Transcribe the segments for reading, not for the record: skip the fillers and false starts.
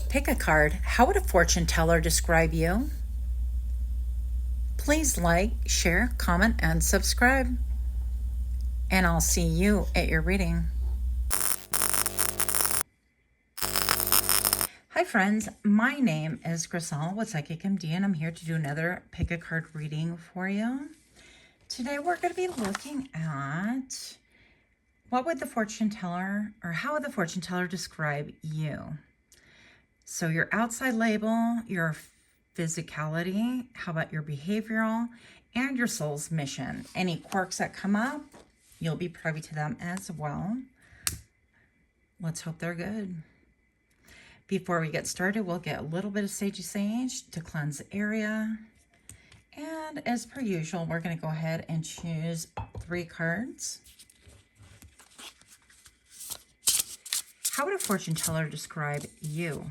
Pick a card. How would a fortune teller describe you? Please like, share, comment, and subscribe. And I'll see you at your reading. Hi friends, my name is Griselle with Psychicmd, and I'm here to do another pick a card reading for you. Today we're going to be looking at what would the fortune teller, or how would the fortune teller describe you? So your outside label, your physicality, how about your behavioral, and your soul's mission. Any quirks that come up, you'll be privy to them as well. Let's hope they're good. Before we get started, we'll get a little bit of sagey sage to cleanse the area. And as per usual, we're going to go ahead and choose 3 cards. How would a fortune teller describe you?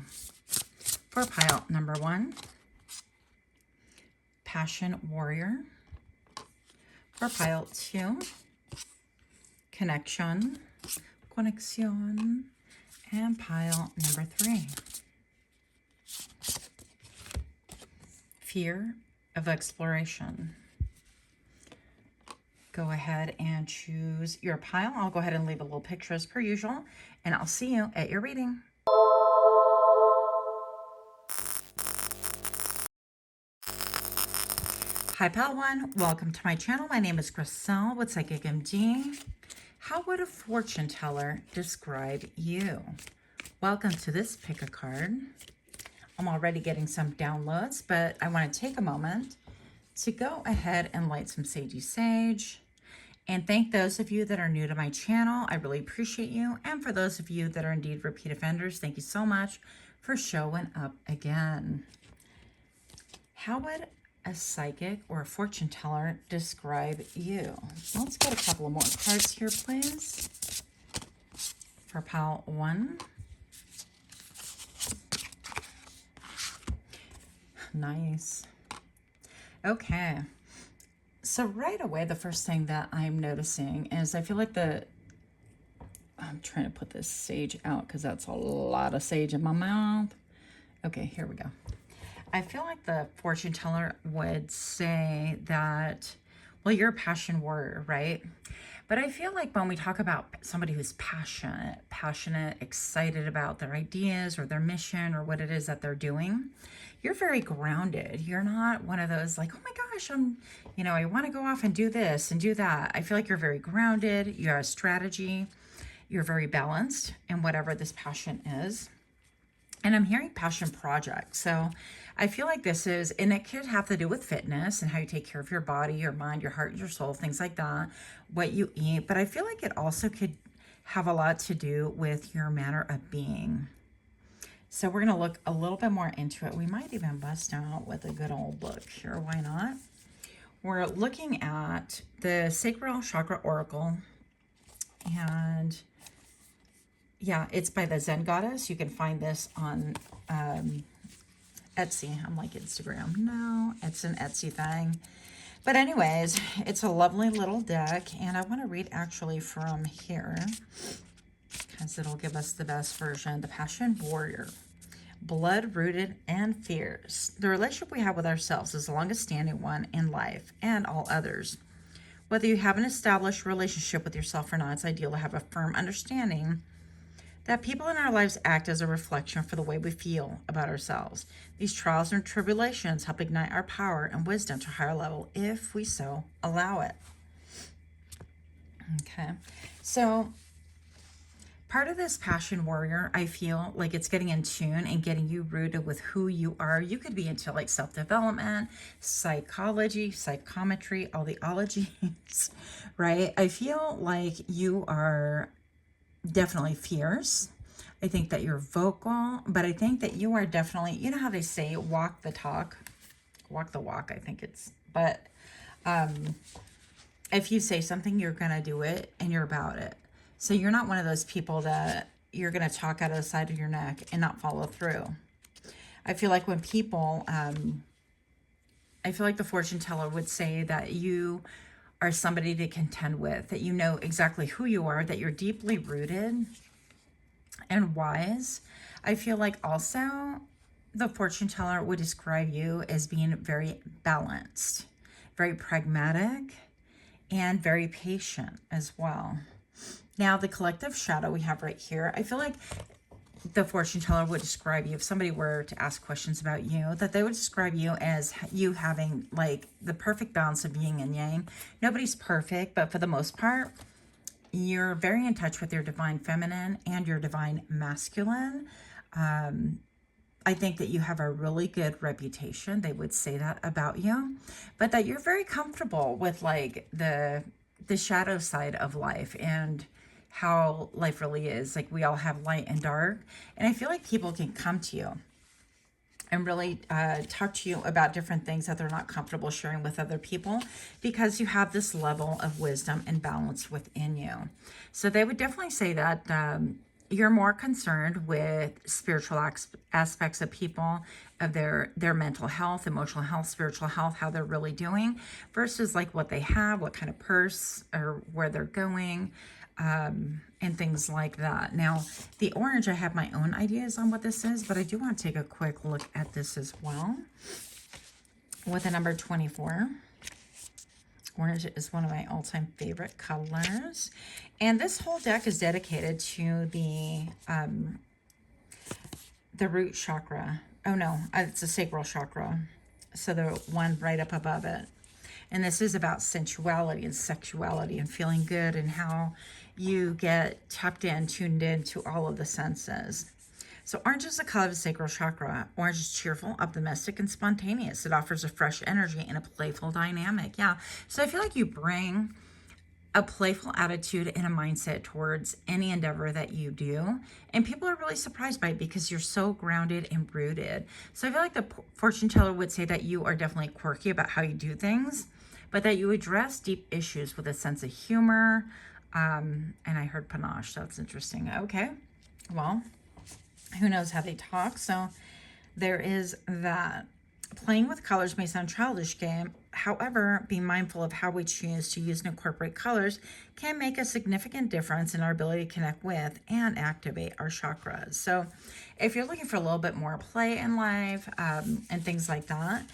For pile number 1, Passion Warrior. For pile 2, Connection. And pile number 3, Fear of Exploration. Go ahead and choose your pile. I'll go ahead and leave a little picture as per usual, and I'll see you at your reading. Hi pile 1, welcome to my channel. My name is Griselle with Psychicmd. How would a fortune teller describe you? Welcome to this pick a card. I'm already getting some downloads, but I want to take a moment to go ahead and light some sagey sage and thank those of you that are new to my channel. I really appreciate you. And for those of you that are indeed repeat offenders, thank you so much for showing up again. How would a psychic or a fortune teller describe you? Let's get a couple of more cards here, please. For pile 1. Nice. Okay. So right away, the first thing that I'm noticing is I feel like I'm trying to put this sage out because that's a lot of sage in my mouth. Okay, here we go. I feel like the fortune teller would say that, well, you're a passion warrior, right? But I feel like when we talk about somebody who's passionate, excited about their ideas or their mission or what it is that they're doing, you're very grounded. You're not one of those like, oh my gosh, I want to go off and do this and do that. I feel like you're very grounded. You have a strategy. You're very balanced in whatever this passion is. And I'm hearing passion project. So I feel like this is, and it could have to do with fitness and how you take care of your body, your mind, your heart, your soul, things like that, what you eat. But I feel like it also could have a lot to do with your manner of being. So we're going to look a little bit more into it. We might even bust out with a good old look here. Why not? We're looking at the Sacral Chakra Oracle. And yeah, it's by the Zen Goddess. You can find this on Etsy. I'm like Instagram. No, it's an Etsy thing. But anyways, it's a lovely little deck. And I want to read actually from here because it'll give us the best version. The Passion Warrior. Blood-rooted and fierce. The relationship we have with ourselves is the longest standing one in life and all others. Whether you have an established relationship with yourself or not, it's ideal to have a firm understanding that people in our lives act as a reflection for the way we feel about ourselves. These trials and tribulations help ignite our power and wisdom to a higher level if we so allow it. Okay, so part of this passion warrior, I feel like it's getting in tune and getting you rooted with who you are. You could be into like self-development, psychology, psychometry, all the ologies, right? I feel like you are definitely fierce. I think that you're vocal, but I think that you are definitely, you know how they say walk the talk, walk the walk, I think it's, but if you say something, you're going to do it and you're about it. So you're not one of those people that you're going to talk out of the side of your neck and not follow through. I feel like when people, I feel like the fortune teller would say that you are somebody to contend with, that you know exactly who you are, that you're deeply rooted. and wise. I feel like also the fortune teller would describe you as being very balanced, very pragmatic, and very patient as well. Now, the collective shadow we have right here, I feel like the fortune teller would describe you, if somebody were to ask questions about you, that they would describe you as you having like the perfect balance of yin and yang. Nobody's perfect, but for the most part, you're very in touch with your divine feminine and your divine masculine. I think that you have a really good reputation. They would say that about you, but that you're very comfortable with like the shadow side of life and how life really is. Like, we all have light and dark, and I feel like people can come to you and really talk to you about different things that they're not comfortable sharing with other people, because you have this level of wisdom and balance within you. So they would definitely say that you're more concerned with spiritual aspects of people, of their mental health, emotional health, spiritual health, how they're really doing, versus like what they have, what kind of purse, or where they're going, and things like that. Now, the orange, I have my own ideas on what this is, but I do want to take a quick look at this as well. With the number 24. Orange is one of my all-time favorite colors. And this whole deck is dedicated to the root chakra. Oh no, it's a sacral chakra. So the one right up above it. And this is about sensuality and sexuality and feeling good, and how you get tapped in, tuned in to all of the senses. So orange is the color of the sacral chakra. Orange is cheerful, optimistic, and spontaneous. It offers a fresh energy and a playful dynamic. Yeah. So I feel like you bring a playful attitude and a mindset towards any endeavor that you do. And people are really surprised by it because you're so grounded and rooted. So I feel like the fortune teller would say that you are definitely quirky about how you do things, but that you address deep issues with a sense of humor. And I heard panache. That's interesting. Okay. Well, who knows how they talk. So there is that. Playing with colors may sound childish game. However, being mindful of how we choose to use and incorporate colors can make a significant difference in our ability to connect with and activate our chakras. So if you're looking for a little bit more play in life and things like that,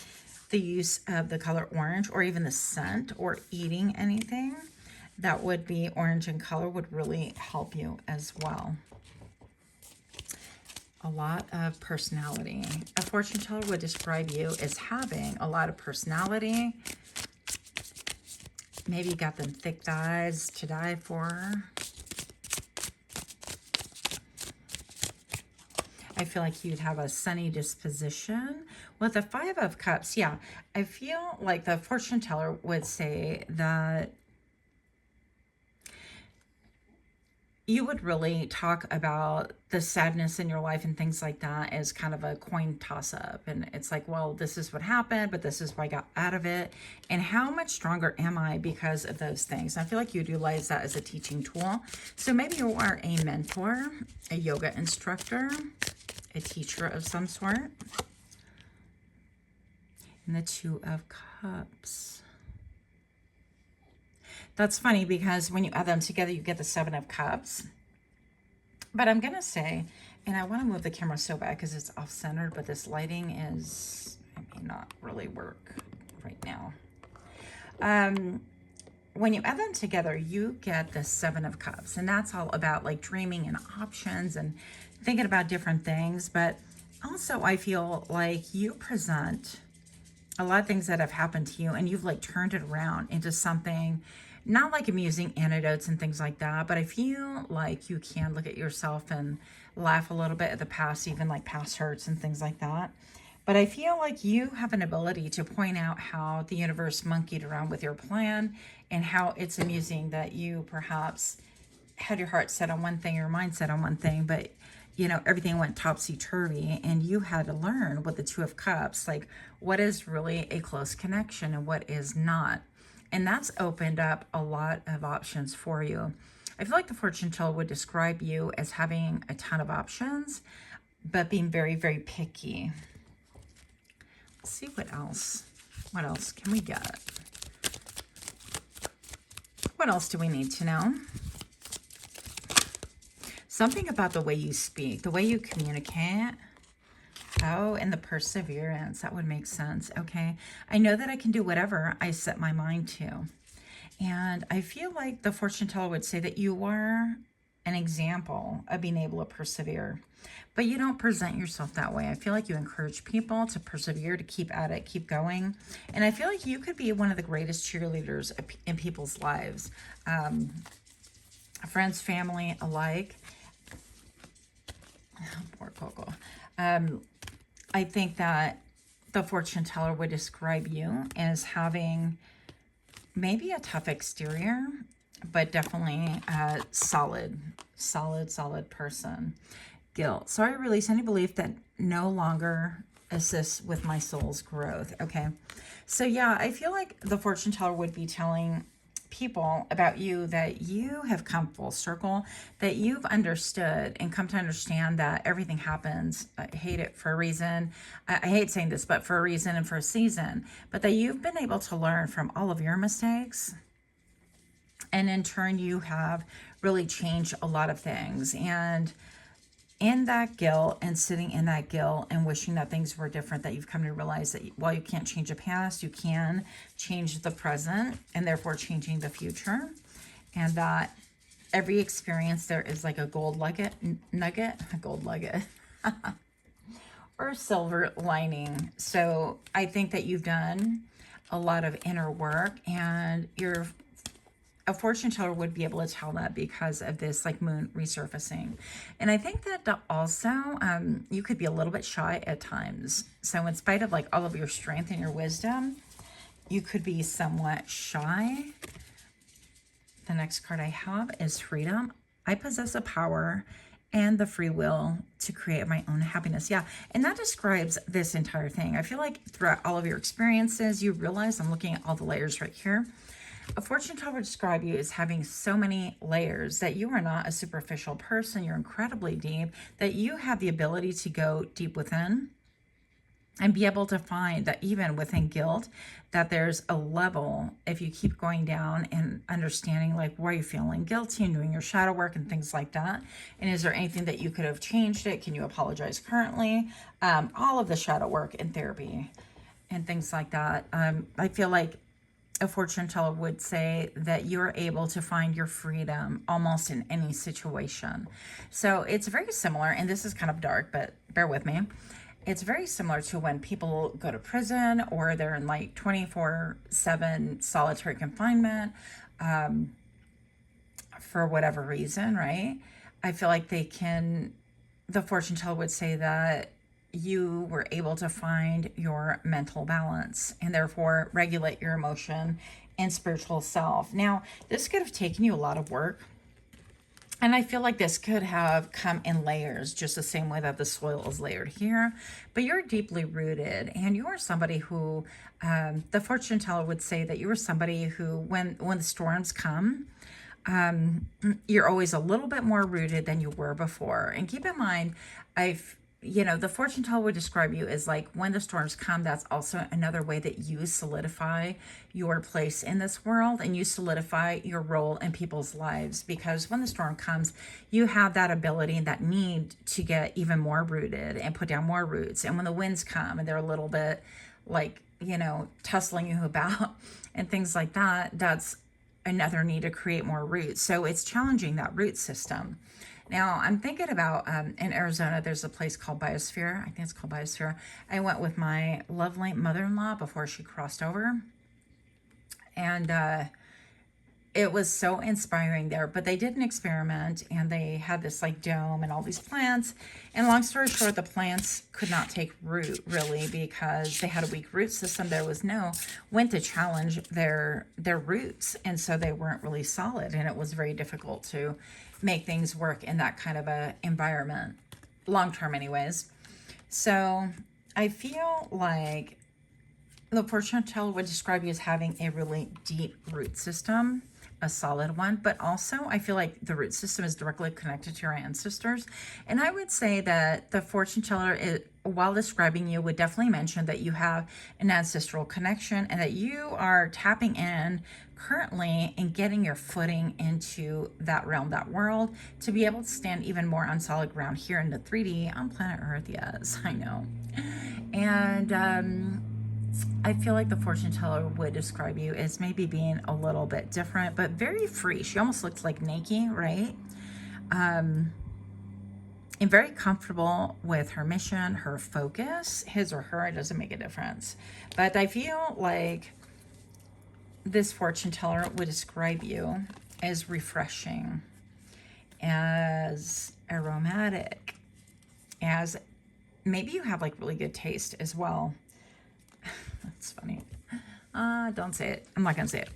the use of the color orange, or even the scent, or eating anything that would be orange in color, would really help you as well. A lot of personality. A fortune teller would describe you as having a lot of personality. Maybe you got them thick thighs to die for. I feel like you'd have a sunny disposition. With the 5 of Cups, yeah, I feel like the fortune teller would say that you would really talk about the sadness in your life and things like that as kind of a coin toss-up. And it's like, well, this is what happened, but this is what I got out of it. And how much stronger am I because of those things? And I feel like you utilize that as a teaching tool. So maybe you are a mentor, a yoga instructor, a teacher of some sort. And the 2 of Cups. That's funny because when you add them together, you get the 7 of Cups. But I'm going to say, and I want to move the camera so bad because it's off-centered, but this lighting is, it may not really work right now. When you add them together, you get the 7 of Cups. And that's all about like dreaming and options and thinking about different things. But also I feel like you present a lot of things that have happened to you, and you've like turned it around into something, not like amusing anecdotes and things like that, but I feel like you can look at yourself and laugh a little bit at the past, even like past hurts and things like that. But I feel like you have an ability to point out how the universe monkeyed around with your plan, and how it's amusing that you perhaps had your heart set on one thing, your mind set on one thing, but you know, everything went topsy-turvy, and you had to learn with the 2 of Cups, like what is really a close connection and what is not. And that's opened up a lot of options for you. I feel like the fortune teller would describe you as having a ton of options, but being very, very picky. Let's see what else. What else can we get? What else do we need to know? Something about the way you speak, the way you communicate. Oh, and the perseverance. That would make sense. Okay. I know that I can do whatever I set my mind to. And I feel like the fortune teller would say that you are an example of being able to persevere. But you don't present yourself that way. I feel like you encourage people to persevere, to keep at it, keep going. And I feel like you could be one of the greatest cheerleaders in people's lives. Friends, family alike. Oh, poor Coco. I think that the fortune teller would describe you as having maybe a tough exterior, but definitely a solid person. Guilt. So I release any belief that no longer assists with my soul's growth. Okay. So yeah, I feel like the fortune teller would be telling people about you that you have come full circle, that you've understood and come to understand that everything happens. I hate it for a reason. I hate saying this, but for a reason and for a season, but that you've been able to learn from all of your mistakes. And in turn, you have really changed a lot of things. And in that guilt and sitting in that guilt and wishing that things were different, that you've come to realize that while you can't change the past, you can change the present and therefore changing the future. And that every experience there is like a gold nugget, or a silver lining. So I think that you've done a lot of inner work, and a fortune teller would be able to tell that because of this like moon resurfacing. And I think that also you could be a little bit shy at times. So in spite of like all of your strength and your wisdom, you could be somewhat shy. The next card I have is freedom. I possess the power and the free will to create my own happiness. Yeah, and that describes this entire thing. I feel like throughout all of your experiences, you realize, I'm looking at all the layers right here, a fortune teller would describe you as having so many layers, that you are not a superficial person. You're incredibly deep, that you have the ability to go deep within and be able to find that even within guilt, that there's a level, if you keep going down and understanding like, why are you feeling guilty and doing your shadow work and things like that. And is there anything that you could have changed it? Can you apologize currently? All of the shadow work and therapy and things like that. I feel like a fortune teller would say that you're able to find your freedom almost in any situation. So it's very similar, and this is kind of dark, but bear with me. It's very similar to when people go to prison or they're in like 24/7 solitary confinement for whatever reason, right? I feel like the fortune teller would say that you were able to find your mental balance and therefore regulate your emotion and spiritual self. Now, this could have taken you a lot of work. And I feel like this could have come in layers, just the same way that the soil is layered here. But you're deeply rooted, and you're somebody who, the fortune teller would say that you are somebody who, when the storms come, you're always a little bit more rooted than you were before. And keep in mind, the fortune teller would describe you as like, when the storms come, that's also another way that you solidify your place in this world and you solidify your role in people's lives. Because when the storm comes, you have that ability and that need to get even more rooted and put down more roots. And when the winds come and they're a little bit like, tussling you about and things like that, that's another need to create more roots. So it's challenging that root system. Now, I'm thinking about, in Arizona, there's a place called Biosphere. I think it's called Biosphere. I went with my lovely mother-in-law before she crossed over. And it was so inspiring there. But they did an experiment, and they had this like dome and all these plants. And long story short, the plants could not take root, really, because they had a weak root system. There was no wind to challenge their roots. And so they weren't really solid. And it was very difficult to make things work in that kind of a environment, long term anyways. So I feel like the fortune teller would describe you as having a really deep root system, a solid one, but also I feel like the root system is directly connected to your ancestors. And I would say that the fortune teller, while describing you, would definitely mention that you have an ancestral connection and that you are tapping in currently in getting your footing into that realm, that world, to be able to stand even more on solid ground here in the 3D on planet Earth. Yes, I know. And I feel like the fortune teller would describe you as maybe being a little bit different, but very free. She almost looks like Nike, right? And very comfortable with her mission, her focus, his or her, it doesn't make a difference. But I feel like this fortune teller would describe you as refreshing, as aromatic, as maybe you have like really good taste as well. That's funny. Don't say it. I'm not going to say it.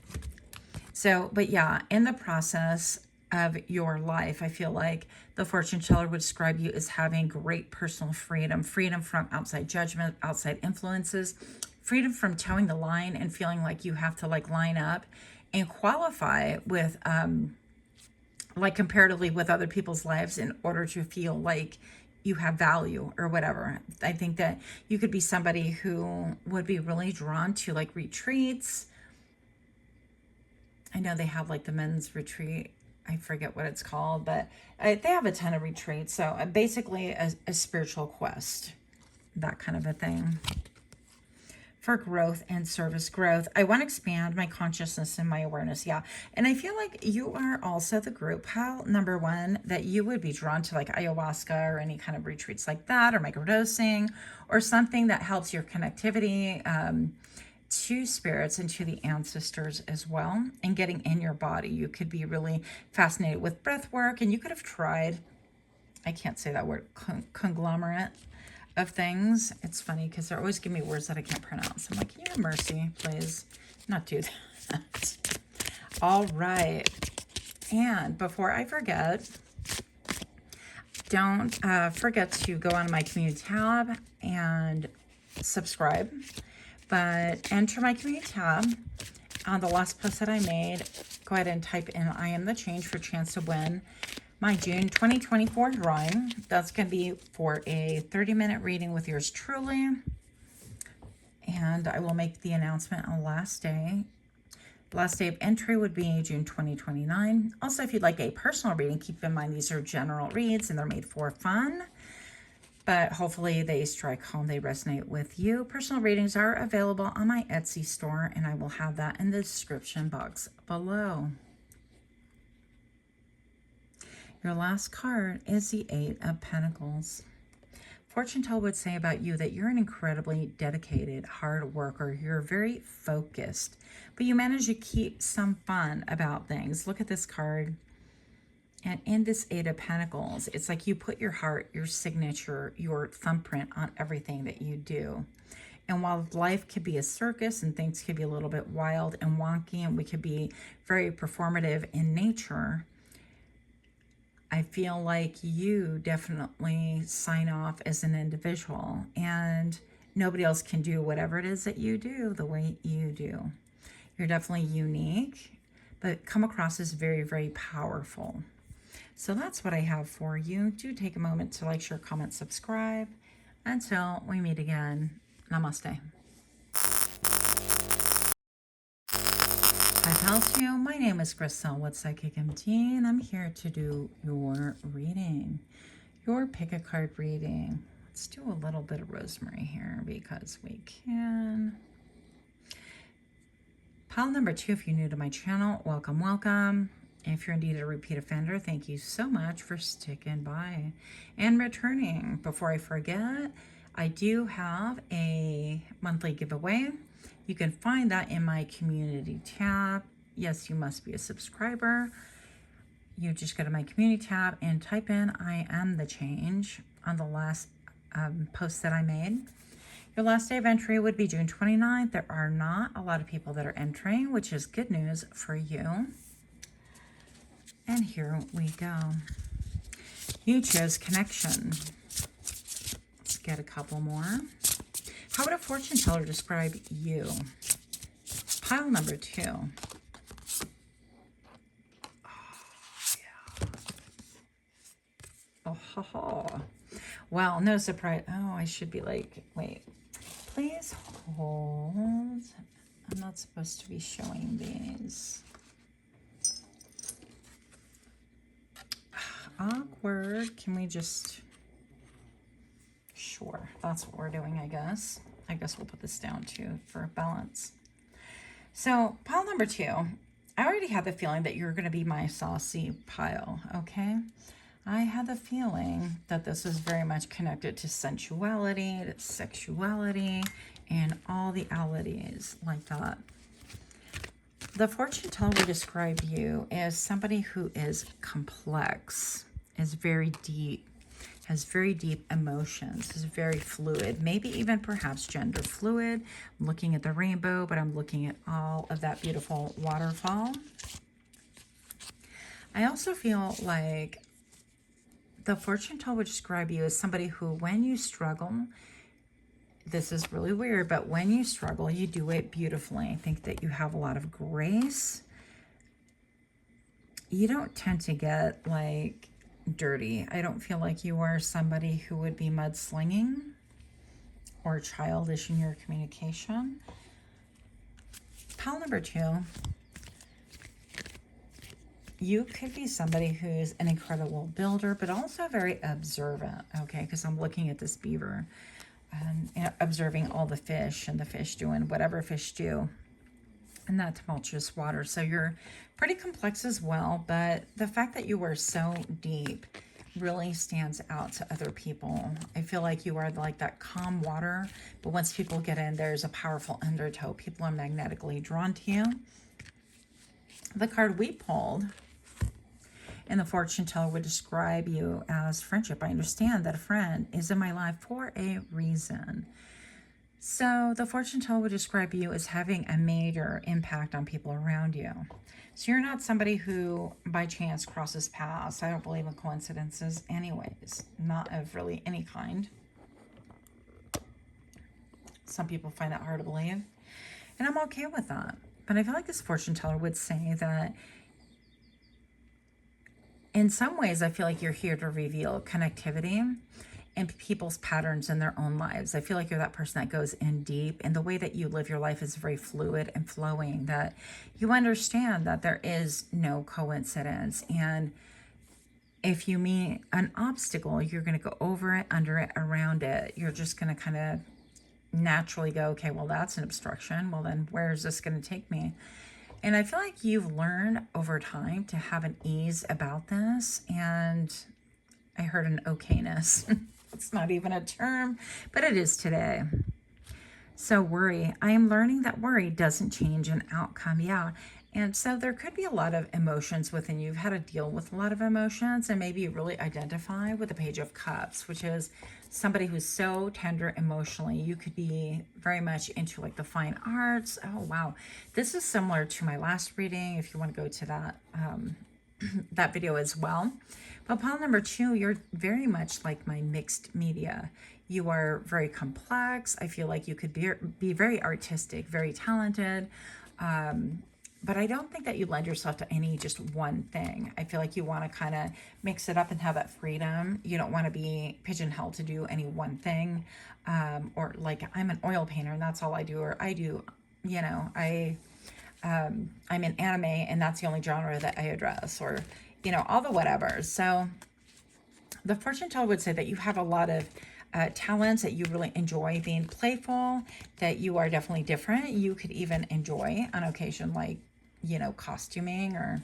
So, but yeah, in the process of your life, I feel like the fortune teller would describe you as having great personal freedom, freedom from outside judgment, outside influences, freedom from towing the line and feeling like you have to like line up and qualify with, like comparatively with other people's lives in order to feel like you have value or whatever. I think that you could be somebody who would be really drawn to like retreats. I know they have like the men's retreat. I forget what it's called, but they have a ton of retreats. So basically a spiritual quest, that kind of a thing. For growth and service growth, I want to expand my consciousness and my awareness. Yeah. And I feel like you are also the group pal number one that you would be drawn to, like ayahuasca or any kind of retreats like that, or microdosing, or something that helps your connectivity to spirits and to the ancestors as well, and getting in your body. You could be really fascinated with breath work, and you could have tried, I can't say that word, conglomerate of things. It's funny because they're always giving me words that I can't pronounce. I'm like, can you have mercy, please? Not do that. All right. And before I forget, don't forget to go on my community tab and subscribe. But enter my community tab. On the last post that I made, go ahead and type in I am the change for a chance to win my June 2024 drawing. That's going to be for a 30-minute reading with yours truly. And I will make the announcement on last day. Last day of entry would be June 2029. Also, if you'd like a personal reading, keep in mind these are general reads and they're made for fun. But hopefully they strike home, they resonate with you. Personal readings are available on my Etsy store, and I will have that in the description box below. Your last card is the Eight of Pentacles. Fortune teller would say about you that you're an incredibly dedicated, hard worker. You're very focused, but you manage to keep some fun about things. Look at this card. And in this Eight of Pentacles, it's like you put your heart, your signature, your thumbprint on everything that you do. And while life could be a circus and things could be a little bit wild and wonky and we could be very performative in nature, I feel like you definitely sign off as an individual, and nobody else can do whatever it is that you do the way you do. You're definitely unique, but come across as very, very powerful. So that's what I have for you. Do take a moment to like, share, comment, subscribe. Until we meet again, namaste. Hi, pals, to you. My name is Crystal with Psychicmd, and I'm here to do your reading, your Pickacard reading. Let's do a little bit of rosemary here because we can. Pile number 2, if you're new to my channel, welcome, welcome. If you're indeed a repeat offender, thank you so much for sticking by and returning. Before I forget, I do have a monthly giveaway. You can find that in my community tab. Yes, you must be a subscriber. You just go to my community tab and type in I am the change on the last post that I made. Your last day of entry would be June 29th. There are not a lot of people that are entering, which is good news for you. And here we go. You chose connection. Let's get a couple more. How would a fortune teller describe you? Pile number 2. Oh, yeah. Oh, ho, ho. Well, no surprise. Oh, I should be like, wait. Please hold. I'm not supposed to be showing these. Awkward. Can we just... Sure, that's what we're doing, I guess. I guess we'll put this down too for balance. So, pile number 2. I already had the feeling that you're going to be my saucy pile, okay? I had the feeling that this was very much connected to sensuality, to sexuality, and all the alities like that. The fortune teller would describe you as somebody who is complex, is very deep, has very deep emotions, is very fluid, maybe even perhaps gender fluid. I'm looking at the rainbow, but I'm looking at all of that beautiful waterfall. I also feel like the fortune teller would describe you as somebody who, when you struggle, this is really weird, but when you struggle, you do it beautifully. I think that you have a lot of grace. You don't tend to get like dirty. I don't feel like you are somebody who would be mudslinging or childish in your communication. Pile number 2. You could be somebody who's an incredible builder, but also very observant, okay? Because I'm looking at this beaver and observing all the fish and the fish doing whatever fish do in that tumultuous water. So you're pretty complex as well, but the fact that you are so deep really stands out to other people. I feel like you are like that calm water, but once people get in, there's a powerful undertow. People are magnetically drawn to you. The card we pulled and the fortune teller would describe you as friendship. I understand that a friend is in my life for a reason. So the fortune teller would describe you as having a major impact on people around you. So you're not somebody who by chance crosses paths. I don't believe in coincidences anyways, not of really any kind. Some people find that hard to believe, and I'm okay with that. But I feel like this fortune teller would say that in some ways, I feel like you're here to reveal connectivity and people's patterns in their own lives. I feel like you're that person that goes in deep, and the way that you live your life is very fluid and flowing, that you understand that there is no coincidence. And if you meet an obstacle, you're going to go over it, under it, around it. You're just going to kind of naturally go, okay, well, that's an obstruction. Well, then where is this going to take me? And I feel like you've learned over time to have an ease about this. And I heard an okayness. It's not even a term, but it is today. So worry. I am learning that worry doesn't change an outcome. Yeah. And so there could be a lot of emotions within you. You've had to deal with a lot of emotions, and maybe you really identify with the Page of Cups, which is somebody who's so tender emotionally. You could be very much into like the fine arts. Oh, wow. This is similar to my last reading, if you want to go to that, that video as well. But pile number 2, you're very much like my mixed media. You are very complex. I feel like you could be very artistic, very talented. But I don't think that you lend yourself to any just one thing. I feel like you want to kind of mix it up and have that freedom. You don't want to be pigeonholed to do any one thing. Or like, I'm an oil painter and that's all I do. Or I do, you know, I'm in anime and that's the only genre that I address. Or, you know, all the whatever. So the fortune teller would say that you have a lot of talents, that you really enjoy being playful, that you are definitely different. You could even enjoy on occasion, like, you know, costuming, or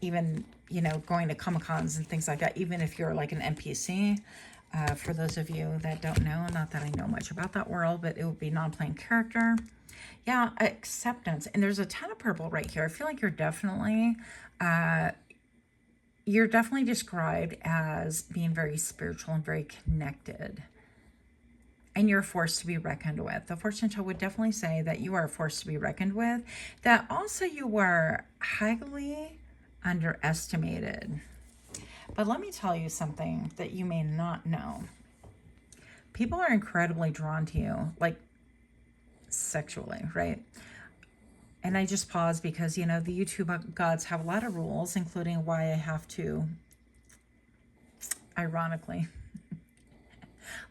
even, you know, going to Comic-Cons and things like that, even if you're like an NPC. For those of you that don't know, not that I know much about that world, but it would be non-playing character. Yeah, acceptance. And there's a ton of purple right here. I feel like you're definitely described as being very spiritual and very connected. And you're a force to be reckoned with. The fortune teller would definitely say that you are a force to be reckoned with. That also you are highly underestimated. But let me tell you something that you may not know. People are incredibly drawn to you, like sexually, right? And I just pause because, you know, the YouTube gods have a lot of rules, including why I have to, ironically,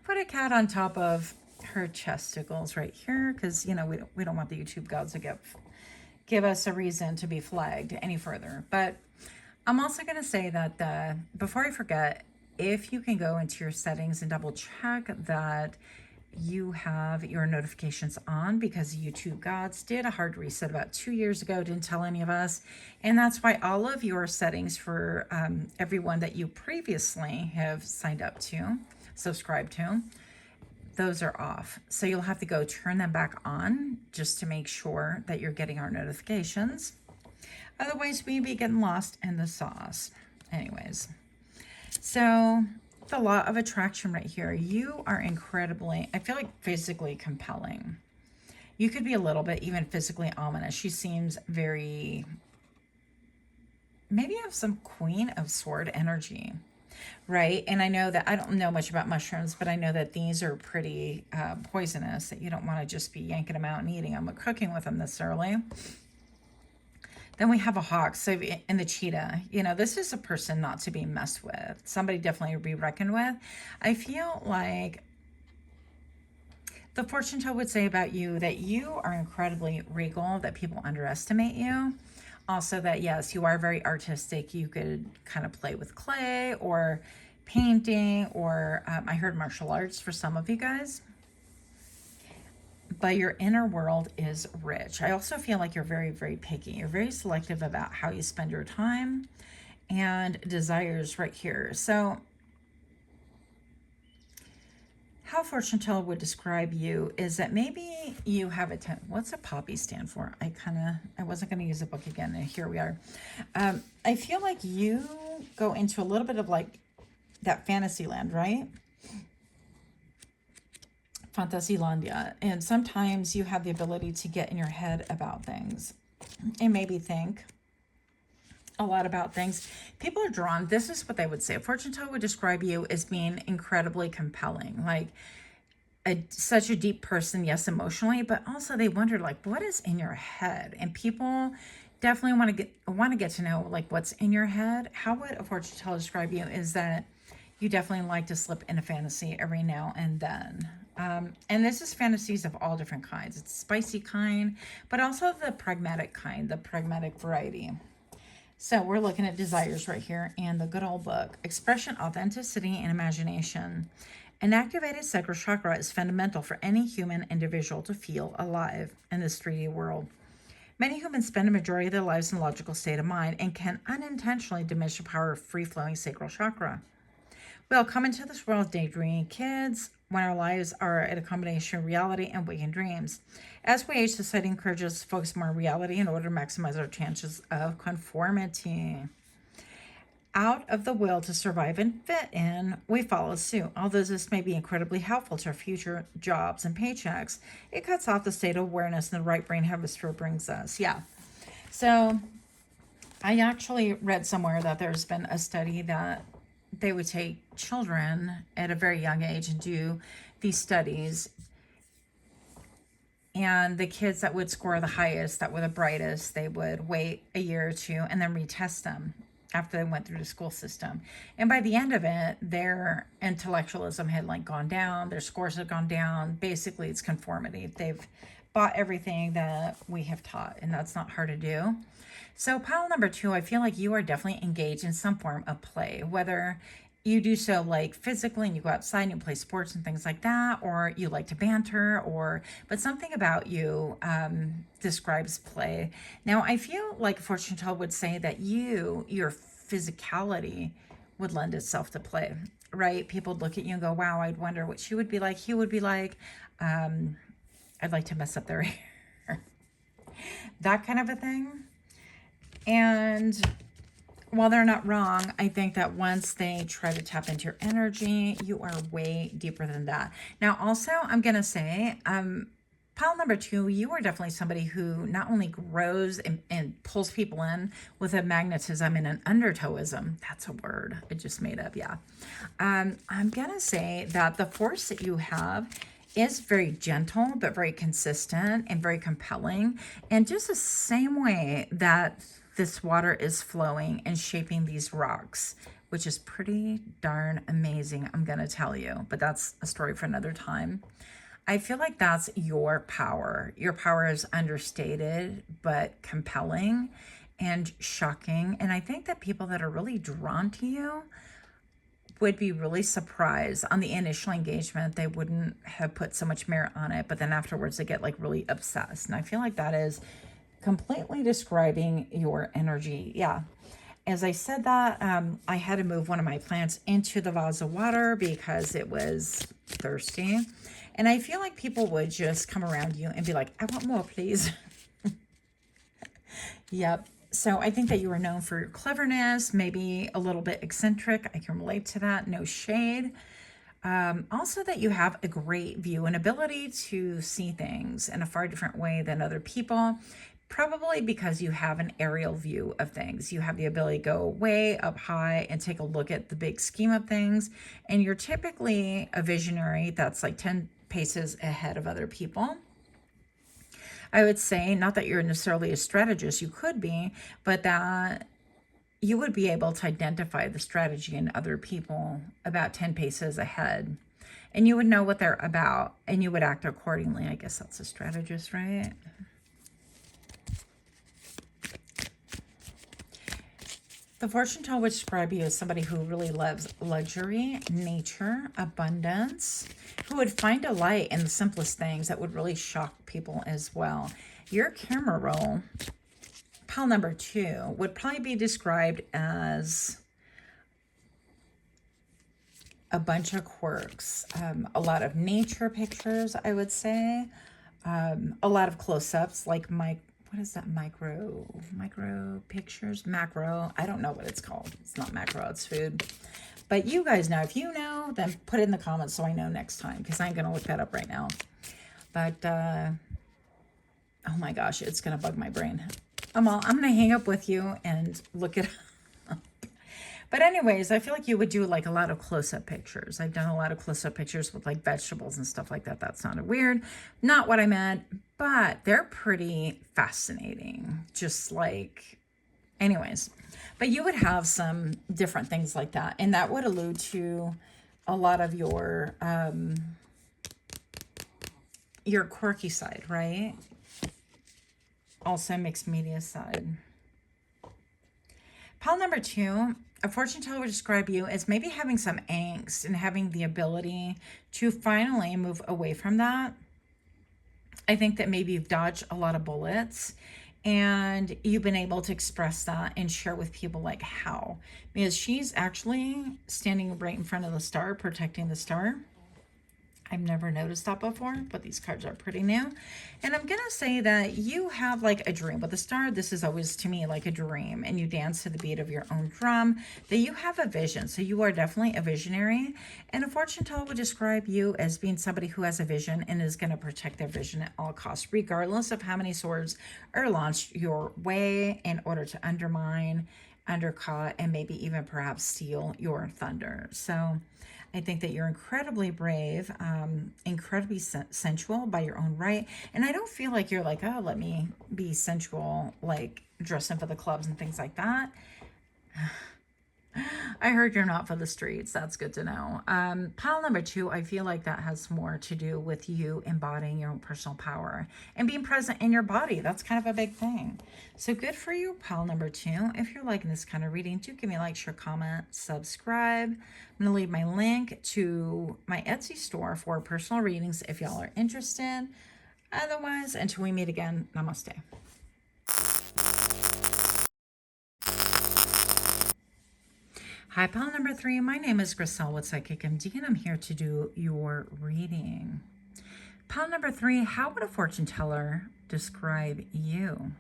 put a cat on top of her chesticles right here, because, you know, we don't want the YouTube gods to give us a reason to be flagged any further. But I'm also going to say that before I forget, if you can go into your settings and double check that you have your notifications on, because YouTube gods did a hard reset about 2 years ago, didn't tell any of us. And that's why all of your settings for everyone that you previously have signed up to, subscribed to, those are off. So you'll have to go turn them back on just to make sure that you're getting our notifications. Otherwise, we'd be getting lost in the sauce. Anyways, so the law of attraction right here. You are incredibly, I feel like, physically compelling. You could be a little bit even physically ominous. She seems very, maybe have some Queen of Sword energy, right? And I know that I don't know much about mushrooms, but I know that these are pretty poisonous, that you don't want to just be yanking them out and eating them or cooking with them necessarily. Then we have a hawk, so in the cheetah, you know, this is a person not to be messed with. Somebody definitely to be reckoned with. I feel like the fortune teller would say about you that you are incredibly regal, that people underestimate you. Also that, yes, you are very artistic. You could kind of play with clay or painting, or I heard martial arts for some of you guys. But your inner world is rich. I also feel like you're very, very picky. You're very selective about how you spend your time and desires right here. So how fortune teller would describe you is that maybe you have what's a poppy stand for? I wasn't going to use a book again, and here we are. I feel like you go into a little bit of like that fantasy land, right? Fantasylandia. And sometimes you have the ability to get in your head about things and maybe think a lot about things. People are drawn. This is what they would say. A fortune teller would describe you as being incredibly compelling, like such a deep person, yes, emotionally, but also they wonder like, what is in your head? And people definitely want to get to know like what's in your head. How would a fortune teller describe you is that you definitely like to slip into fantasy every now and then. And this is fantasies of all different kinds. It's spicy kind, but also the pragmatic kind, the pragmatic variety. So we're looking at desires right here and the good old book. Expression, authenticity, and imagination. An activated sacral chakra is fundamental for any human individual to feel alive in this 3D world. Many humans spend a majority of their lives in a logical state of mind and can unintentionally diminish the power of free-flowing sacral chakra. We all come into this world daydreaming kids when our lives are at a combination of reality and waking dreams. As we age, society encourages us to focus more on reality in order to maximize our chances of conformity. Out of the will to survive and fit in, we follow suit. Although this may be incredibly helpful to our future jobs and paychecks, it cuts off the state of awareness and the right brain hemisphere brings us. Yeah. So I actually read somewhere that there's been a study that they would take children at a very young age and do these studies. And the kids that would score the highest, that were the brightest, they would wait a year or two and then retest them after they went through the school system. And by the end of it, their intellectualism had like gone down, their scores had gone down. Basically, it's conformity. They've bought everything that we have taught, and that's not hard to do. So pile number 2, I feel like you are definitely engaged in some form of play, whether you do so like physically and you go outside and you play sports and things like that, or you like to banter, but something about you describes play. Now, I feel like a fortune teller would say that your physicality would lend itself to play, right? People would look at you and go, wow, I'd wonder what she would be like, he would be like. I'd like to mess up their hair. That kind of a thing. And while they're not wrong, I think that once they try to tap into your energy, you are way deeper than that. Now, also, I'm going to say, pile number 2, you are definitely somebody who not only grows and pulls people in with a magnetism and an undertowism. That's a word I just made up, yeah. I'm going to say that the force that you have is very gentle, but very consistent and very compelling. And just the same way that this water is flowing and shaping these rocks, which is pretty darn amazing, I'm going to tell you. But that's a story for another time. I feel like that's your power. Your power is understated, but compelling and shocking. And I think that people that are really drawn to you would be really surprised. On the initial engagement, they wouldn't have put so much merit on it, but then afterwards they get like really obsessed. And I feel like that is completely describing your energy. Yeah. As I said that, I had to move one of my plants into the vase of water because it was thirsty. And I feel like people would just come around you and be like, I want more, please. Yep. So I think that you are known for your cleverness, maybe a little bit eccentric. I can relate to that. No shade. Also that you have a great view and ability to see things in a far different way than other people. Probably because you have an aerial view of things. You have the ability to go way up high and take a look at the big scheme of things. And you're typically a visionary that's like 10 paces ahead of other people. I would say, not that you're necessarily a strategist, you could be, but that you would be able to identify the strategy in other people about 10 paces ahead. And you would know what they're about and you would act accordingly. I guess that's a strategist, right? The fortune teller would describe you as somebody who really loves luxury, nature, abundance, who would find a light in the simplest things that would really shock people as well. Your camera roll, pile number 2, would probably be described as a bunch of quirks, a lot of nature pictures, I would say, a lot of close-ups, like what is that, micro pictures, macro, I don't know what it's called. It's not macro, it's food. But you guys know. If you know, then put it in the comments so I know next time, because I'm going to look that up right now. But, oh my gosh, it's going to bug my brain. I'm going to hang up with you and look it up. But anyways, I feel like you would do like a lot of close-up pictures. I've done a lot of close-up pictures with like vegetables and stuff like that. That sounded weird. Not what I meant, but they're pretty fascinating. Just like, anyways. But you would have some different things like that. And that would allude to a lot of your quirky side, right? Also mixed media side. Pile number 2, a fortune teller would describe you as maybe having some angst and having the ability to finally move away from that. I think that maybe you've dodged a lot of bullets and you've been able to express that and share with people like how. Because she's actually standing right in front of the star, protecting the star. I've never noticed that before, but these cards are pretty new. And I'm going to say that you have like a dream. With the star, this is always to me like a dream, and you dance to the beat of your own drum, that you have a vision. So you are definitely a visionary. And a fortune teller would describe you as being somebody who has a vision and is going to protect their vision at all costs, regardless of how many swords are launched your way in order to undermine, undercut, and maybe even perhaps steal your thunder. So I think that you're incredibly brave, incredibly sensual by your own right. And I don't feel like you're like, oh, let me be sensual, like dressing for the clubs and things like that. I heard you're not for the streets. That's good to know. Pile number 2, I feel like that has more to do with you embodying your own personal power and being present in your body. That's kind of a big thing. So good for you, pile number 2. If you're liking this kind of reading, do give me a like, share, comment, subscribe. I'm going to leave my link to my Etsy store for personal readings if y'all are interested. Otherwise, until we meet again, namaste. Hi, pile number 3. My name is Griselle with Psychicmd, and I'm here to do your reading. Pile number 3, how would a fortune teller describe you?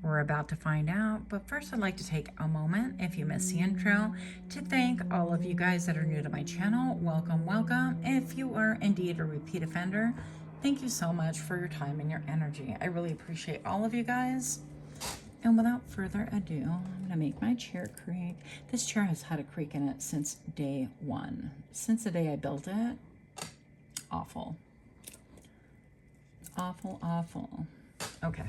We're about to find out, but first I'd like to take a moment, if you missed the intro, to thank all of you guys that are new to my channel. Welcome, welcome. If you are indeed a repeat offender, thank you so much for your time and your energy. I really appreciate all of you guys. And without further ado, I'm going to make my chair creak. This chair has had a creak in it since day 1. Since the day I built it. Awful. Awful, awful. Okay.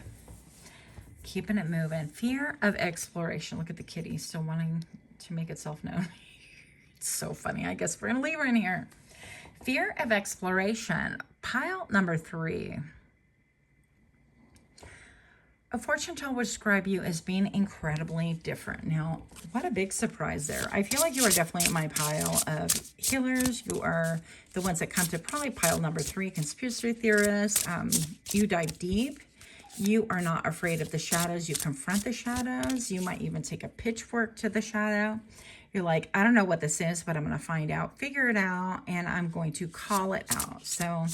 Keeping it moving. Fear of exploration. Look at the kitty still wanting to make itself known. It's so funny. I guess we're going to leave her in here. Fear of exploration. Pile number 3. A fortune teller would describe you as being incredibly different. Now, what a big surprise there. I feel like you are definitely in my pile of healers. You are the ones that come to probably pile number 3, conspiracy theorists. You dive deep. You are not afraid of the shadows. You confront the shadows. You might even take a pitchfork to the shadow. You're like, I don't know what this is, but I'm going to find out, figure it out, and I'm going to call it out. So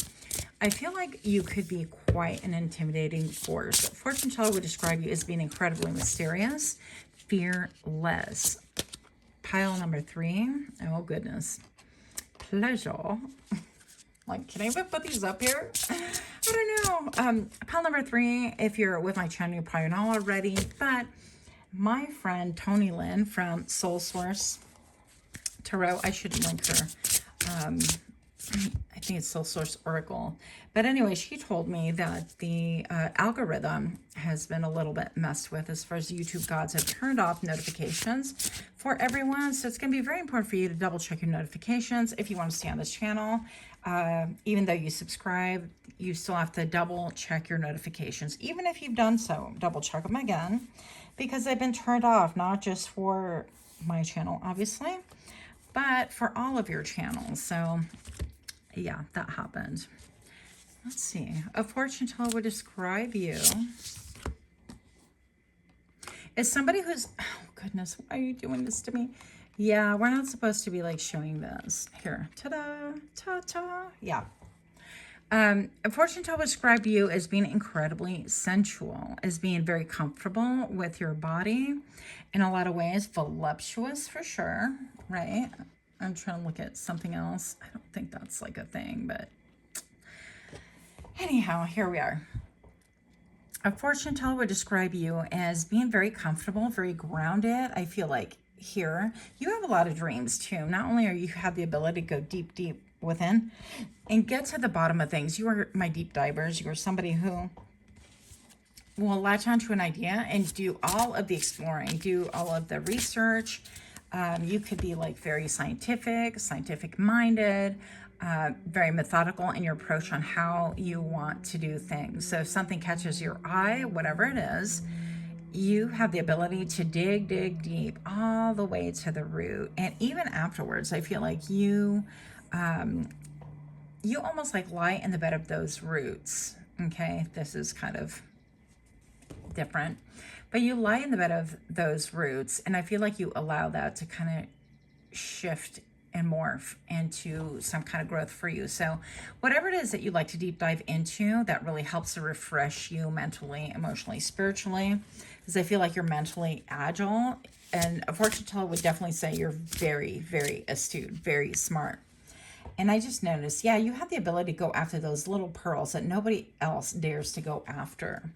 I feel like you could be quite an intimidating force. Fortune teller would describe you as being incredibly mysterious, fearless. Pile number 3. Oh, goodness. Pleasure. Like, can I even put these up here? I don't know. Pile number 3, if you're with my channel, you probably know already, but my friend ToniLynn from Soul Source Tarot, I should link her. I think it's Soul Source Oracle. But anyway, she told me that the algorithm has been a little bit messed with as far as YouTube gods have turned off notifications for everyone. So it's going to be very important for you to double check your notifications if you want to stay on this channel. Even though you subscribe, you still have to double check your notifications. Even if you've done so, double check them again, because they've been turned off, not just for my channel, obviously, but for all of your channels. So yeah, that happened. Let's see. A fortune teller would describe you as somebody who's, oh goodness, why are you doing this to me? Yeah, we're not supposed to be like showing this. Here, ta-da, ta-ta, yeah. A fortune teller would describe you as being incredibly sensual, as being very comfortable with your body. In a lot of ways, voluptuous for sure, right? I'm trying to look at something else. I don't think that's like a thing, but anyhow, here we are. A fortune teller would describe you as being very comfortable, very grounded. I feel like here, you have a lot of dreams too. Not only are you have the ability to go deep, deep within and get to the bottom of things. You are my deep divers. You are somebody who will latch onto an idea and do all of the exploring, do all of the research. You could be like very scientific minded, very methodical in your approach on how you want to do things. So if something catches your eye, whatever it is, you have the ability to dig deep all the way to the root. And even afterwards, I feel like you almost like lie in the bed of those roots. Okay, this is kind of different, but you lie in the bed of those roots, and I feel like you allow that to kind of shift and morph into some kind of growth for you. So whatever it is that you like to deep dive into, that really helps to refresh you mentally, emotionally, spiritually, because I feel like you're mentally agile. And a fortune teller would definitely say you're very astute, very smart. And I just noticed, yeah, you have the ability to go after those little pearls that nobody else dares to go after.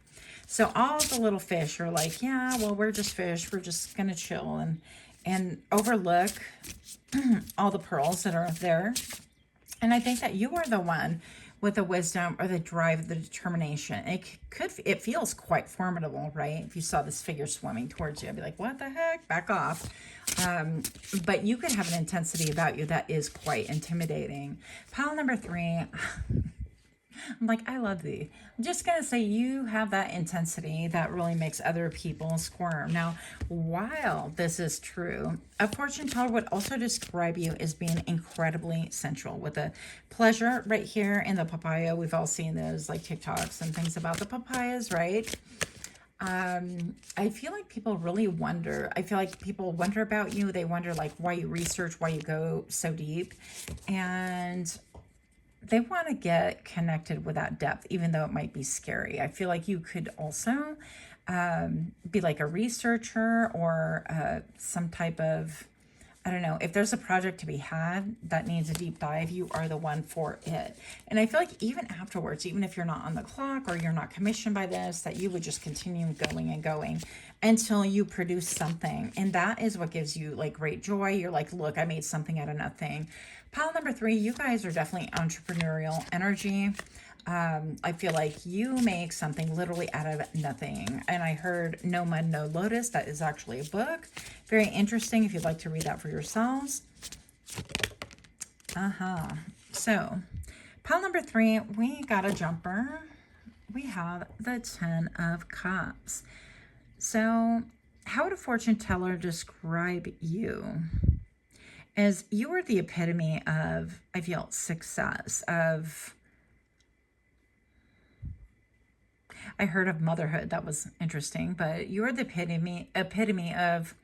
So all the little fish are like, yeah, well, we're just fish. We're just going to chill and overlook all the pearls that are there. And I think that you are the one with the wisdom or the drive, the determination. It feels quite formidable, right? If you saw this figure swimming towards you, I'd be like, what the heck? Back off. But you could have an intensity about you that is quite intimidating. Pile number 3. I'm like, I love thee. I'm just going to say you have that intensity that really makes other people squirm. Now, while this is true, a fortune teller would also describe you as being incredibly sensual with a pleasure right here in the papaya. We've all seen those like TikToks and things about the papayas, right? I feel like people really wonder. I feel like people wonder about you. They wonder like why you research, why you go so deep. And they want to get connected with that depth, even though it might be scary. I feel like you could also be like a researcher or some type of, I don't know, if there's a project to be had that needs a deep dive, you are the one for it. And I feel like even afterwards, even if you're not on the clock or you're not commissioned by this, that you would just continue going and going until you produce something. And that is what gives you like great joy. You're like, look, I made something out of nothing. Pile number 3, you guys are definitely entrepreneurial energy. I feel like you make something literally out of nothing. And I heard No Mud, No Lotus. That is actually a book. Very interesting if you'd like to read that for yourselves. So, pile number 3, we got a jumper. We have the 10 of Cups. So, how would a fortune teller describe you? As you are the epitome of, I feel, success, of, I heard of motherhood. That was interesting, but you're the epitome of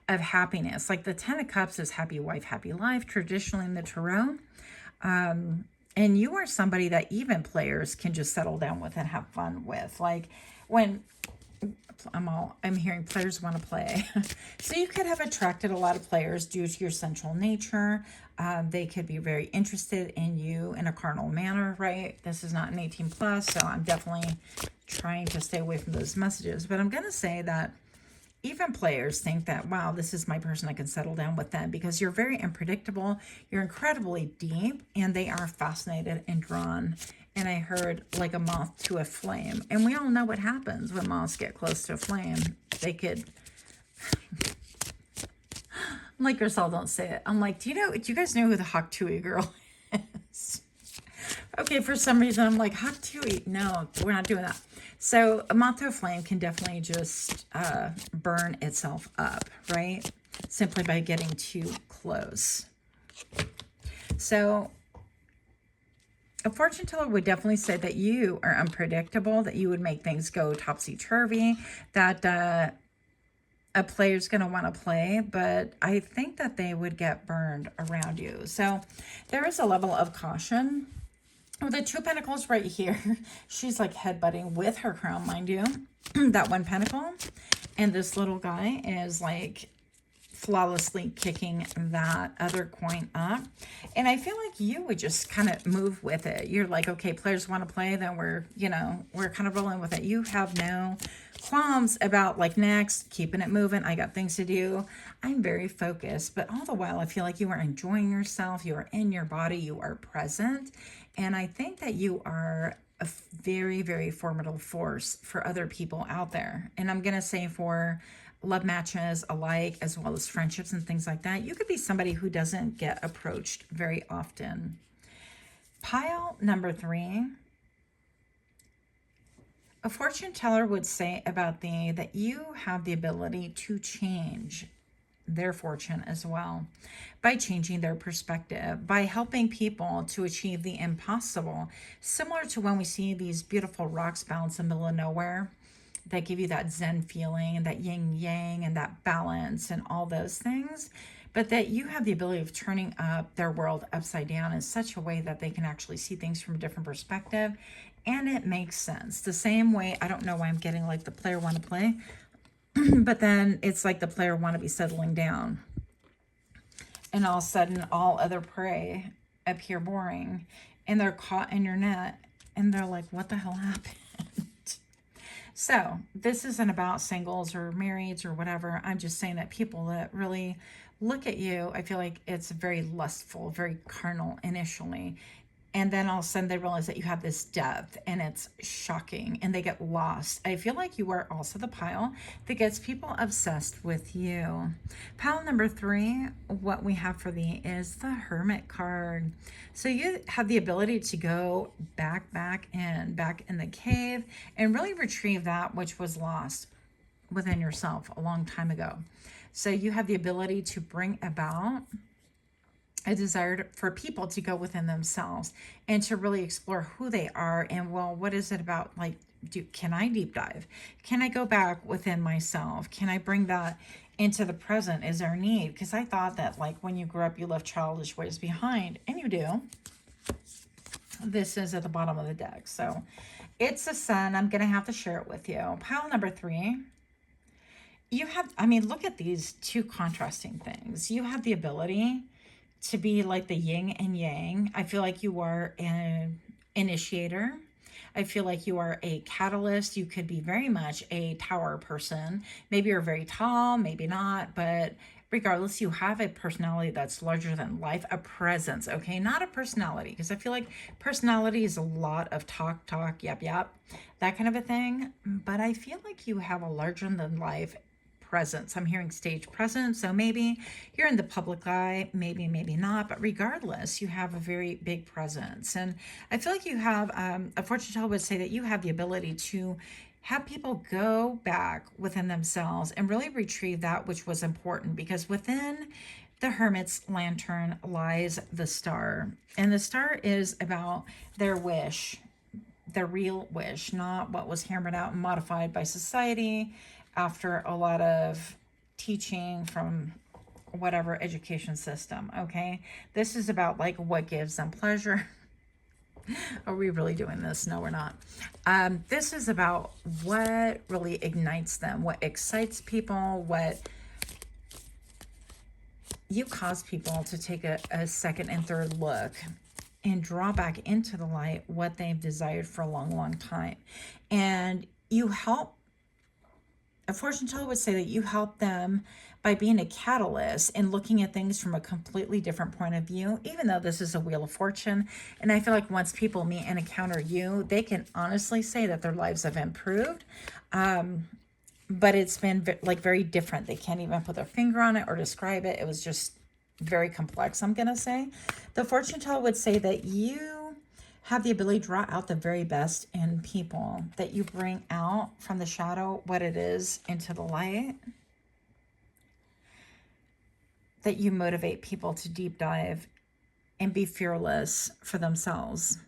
happiness. Like the 10 of Cups is happy wife, happy life, traditionally in the tarot. And you are somebody that even players can just settle down with and have fun with. Like when I'm hearing players want to play. So you could have attracted a lot of players due to your central nature. They could be very interested in you in a carnal manner, right? This is not an 18 plus, so I'm definitely trying to stay away from those messages. But I'm going to say that even players think that, wow, this is my person, I can settle down with them, because you're very unpredictable, you're incredibly deep, and they are fascinated and drawn. And I heard like a moth to a flame. And we all know what happens when moths get close to a flame. They could, I'm like, Ursula, don't say it. I'm like, do you guys know who the Hawk Tui girl is? Okay, for some reason, I'm like, Hawk Tui. No, we're not doing that. So a moth to a flame can definitely just burn itself up, right? Simply by getting too close. So a fortune teller would definitely say that you are unpredictable, that you would make things go topsy-turvy, that a player's going to want to play, but I think that they would get burned around you. So there is a level of caution. With the 2 pentacles right here, she's like headbutting with her crown, mind you, that 1 pentacle. And this little guy is like flawlessly kicking that other coin up. And I feel like you would just kind of move with it. You're like, okay, players want to play, then we're kind of rolling with it. You have no qualms about like, next, keeping it moving. I got things to do. I'm very focused, but all the while I feel like you are enjoying yourself. You are in your body. You are present. And I think that you are a very, very formidable force for other people out there. And I'm going to say for love matches alike, as well as friendships and things like that, you could be somebody who doesn't get approached very often. Pile number 3. A fortune teller would say about thee that you have the ability to change their fortune as well by changing their perspective, by helping people to achieve the impossible, similar to when we see these beautiful rocks balance in the middle of nowhere that give you that zen feeling and that yin yang and that balance and all those things, but that you have the ability of turning up their world upside down in such a way that they can actually see things from a different perspective, and it makes sense. The same way, I don't know why I'm getting like the player want to play, but then it's like the player want to be settling down. And all of a sudden, all other prey appear boring. And they're caught in your net. And they're like, what the hell happened? So this isn't about singles or marrieds or whatever. I'm just saying that people that really look at you, I feel like it's very lustful, very carnal initially. And then all of a sudden they realize that you have this depth, and it's shocking, and they get lost. I feel like you are also the pile that gets people obsessed with you. Pile number 3, what we have for thee is the Hermit card. So you have the ability to go back in the cave and really retrieve that which was lost within yourself a long time ago. So you have the ability to bring about a desire for people to go within themselves and to really explore who they are. And well, what is it about? Like, can I deep dive? Can I go back within myself? Can I bring that into the present? Is there a need? Because I thought that like when you grew up, you left childish ways behind, and you do. This is at the bottom of the deck. So it's the Sun. I'm going to have to share it with you. Pile number 3. You have, I mean, look at these 2 contrasting things. You have the ability to be like the yin and yang. I feel like you are an initiator. I feel like you are a catalyst. You could be very much a tower person. Maybe you're very tall, maybe not, but regardless, you have a personality that's larger than life, a presence, okay? Not a personality, because I feel like personality is a lot of talk, yap, that kind of a thing. But I feel like you have a larger than life presence. I'm hearing stage presence. So maybe you're in the public eye, maybe not, but regardless, you have a very big presence. And I feel like you have, a fortune teller would say that you have the ability to have people go back within themselves and really retrieve that which was important, because within the Hermit's lantern lies the star. And the star is about their wish, their real wish, not what was hammered out and modified by society after a lot of teaching from whatever education system, okay? This is about like what gives them pleasure. Are we really doing this? No, we're not. This is about what really ignites them, what excites people, what you cause people to take a second and third look and draw back into the light what they've desired for a long time. And you help, a fortune teller would say that you help them by being a catalyst and looking at things from a completely different point of view, even though this is a Wheel of Fortune. And I feel like once people meet and encounter you, they can honestly say that their lives have improved. But it's been like very different. They can't even put their finger on it or describe it. It was just very complex, I'm going to say. The fortune teller would say that you have the ability to draw out the very best in people, that you bring out from the shadow what it is into the light, that you motivate people to deep dive and be fearless for themselves.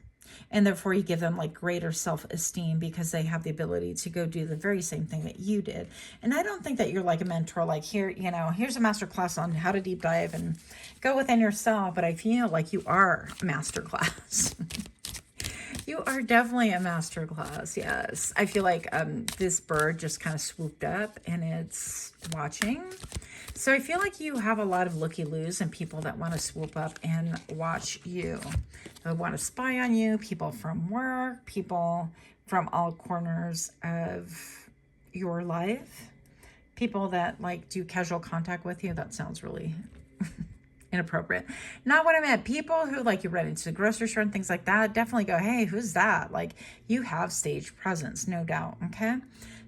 And therefore you give them like greater self-esteem because they have the ability to go do the very same thing that you did. And I don't think that you're like a mentor, like here, you know, here's a master class on how to deep dive and go within yourself. But I feel like you are a master class. You are definitely a master class. Yes. I feel like this bird just kind of swooped up and it's watching. So I feel like you have a lot of looky-loos and people that want to swoop up and watch you. They want to spy on you, people from work, people from all corners of your life, people that like do casual contact with you. That sounds really inappropriate. Not what I meant. People who like you run into the grocery store and things like that, definitely go, hey, who's that? Like you have stage presence, no doubt. Okay.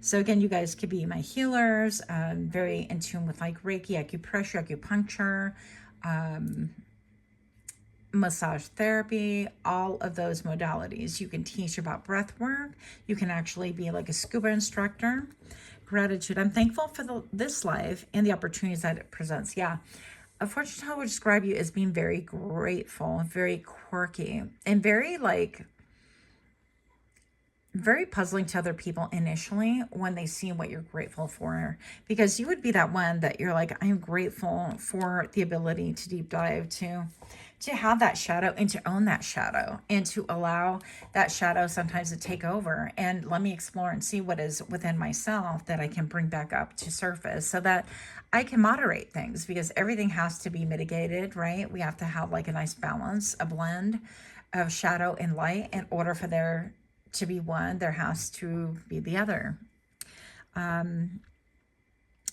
So again, you guys could be my healers, very in tune with like Reiki, acupressure, acupuncture, massage therapy, all of those modalities. You can teach about breath work. You can actually be like a scuba instructor. Gratitude. I'm thankful for this life and the opportunities that it presents. Yeah. A fortune teller would describe you as being very grateful, very quirky, and very like, very puzzling to other people initially when they see what you're grateful for, because you would be that one that you're like, I'm grateful for the ability to deep dive, to have that shadow and to own that shadow and to allow that shadow sometimes to take over and let me explore and see what is within myself that I can bring back up to surface so that I can moderate things, because everything has to be mitigated, right? We have to have like a nice balance, a blend of shadow and light. In order for there to be one, there has to be the other.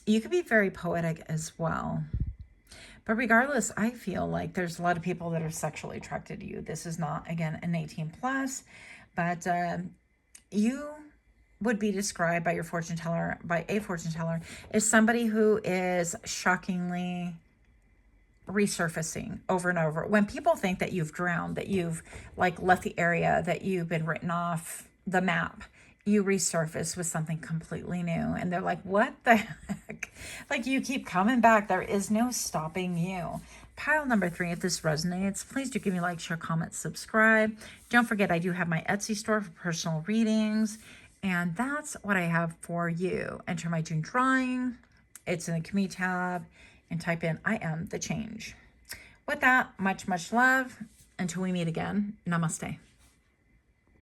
You could be very poetic as well. But regardless, I feel like there's a lot of people that are sexually attracted to you. This is not, again, an 18 plus, but you would be described by your fortune teller, by a fortune teller, as somebody who is shockingly resurfacing over and over. When people think that you've drowned, that you've like left the area, that you've been written off the map, you resurface with something completely new. And they're like, what the heck? Like you keep coming back. There is no stopping you. Pile number 3, if this resonates, please do give me a like, share, comment, subscribe. Don't forget, I do have my Etsy store for personal readings. And that's what I have for you. Enter my June drawing. It's in the community tab. And type in, I am the change. With that, much, much love. Until we meet again, namaste.